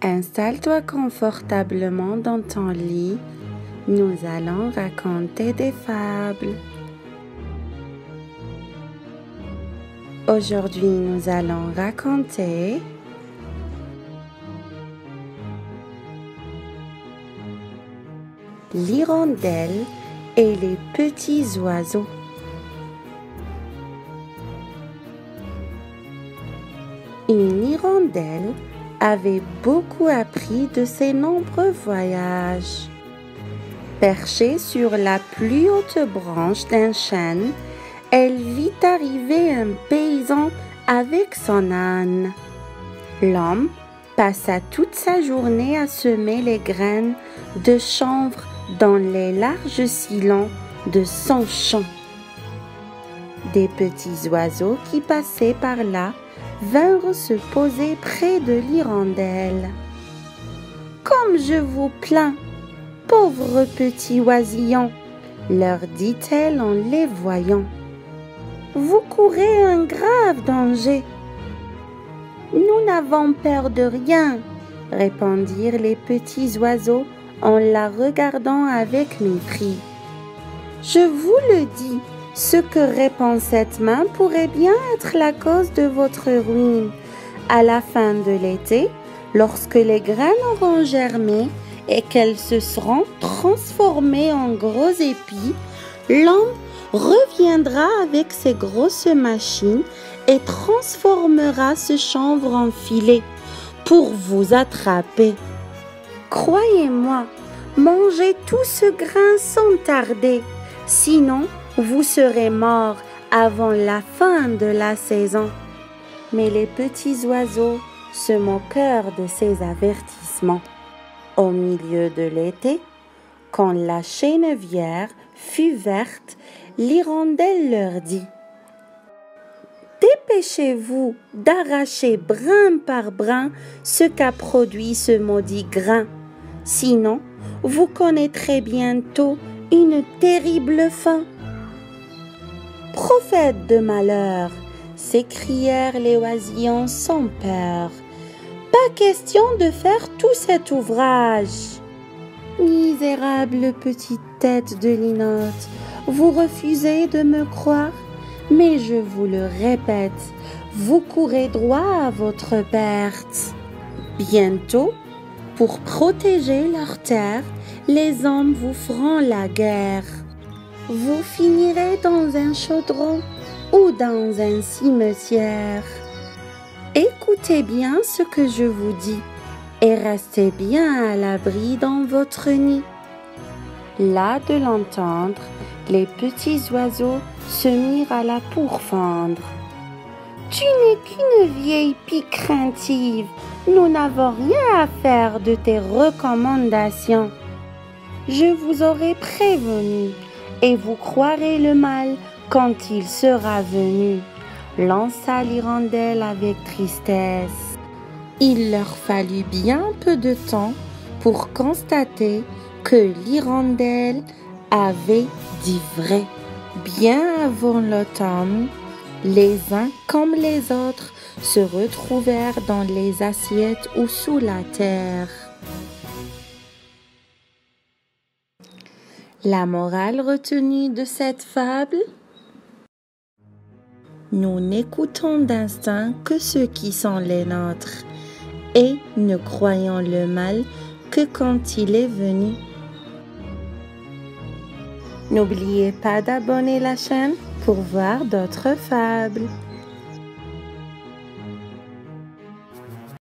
Installe-toi confortablement dans ton lit. Nous allons raconter des fables. Aujourd'hui, nous allons raconter l'hirondelle et les petits oiseaux. Une hirondelle avait beaucoup appris de ses nombreux voyages. Perchée sur la plus haute branche d'un chêne, elle vit arriver un paysan avec son âne. L'homme passa toute sa journée à semer les graines de chanvre dans les larges sillons de son champ. Des petits oiseaux qui passaient par là vinrent se poser près de l'hirondelle. « Comme je vous plains, pauvres petits oisillons, leur dit-elle en les voyant. Vous courez un grave danger. Nous n'avons peur de rien, répondirent les petits oiseaux en la regardant avec mépris. Je vous le dis, ce que répond cette main pourrait bien être la cause de votre ruine. À la fin de l'été, lorsque les graines auront germé et qu'elles se seront transformées en gros épis, l'homme reviendra avec ses grosses machines et transformera ce chanvre en filet pour vous attraper. Croyez-moi, mangez tout ce grain sans tarder, sinon vous serez mort avant la fin de la saison. » Mais les petits oiseaux se moquèrent de ces avertissements. Au milieu de l'été, quand la chènevière fut verte, l'hirondelle leur dit: « Dépêchez-vous d'arracher brin par brin ce qu'a produit ce maudit grain, sinon vous connaîtrez bientôt une terrible fin. » « Prophète de malheur !» s'écrièrent les oisillons sans peur. « Pas question de faire tout cet ouvrage. »« Misérable petite tête de linotte, vous refusez de me croire, mais je vous le répète, vous courez droit à votre perte. Bientôt, pour protéger leur terre, les hommes vous feront la guerre. Vous finirez dans un chaudron ou dans un cimetière. Écoutez bien ce que je vous dis et restez bien à l'abri dans votre nid. » Là de l'entendre, les petits oiseaux se mirent à la pourfendre. « Tu n'es qu'une vieille pique craintive, nous n'avons rien à faire de tes recommandations. Je vous aurai prévenu, et vous croirez le mal quand il sera venu, » lança l'hirondelle avec tristesse. Il leur fallut bien peu de temps pour constater que l'hirondelle avait dit vrai. Bien avant l'automne, les uns comme les autres se retrouvèrent dans les assiettes ou sous la terre. La morale retenue de cette fable: nous n'écoutons d'instinct que ceux qui sont les nôtres et ne croyons le mal que quand il est venu. N'oubliez pas d'abonner la chaîne pour voir d'autres fables.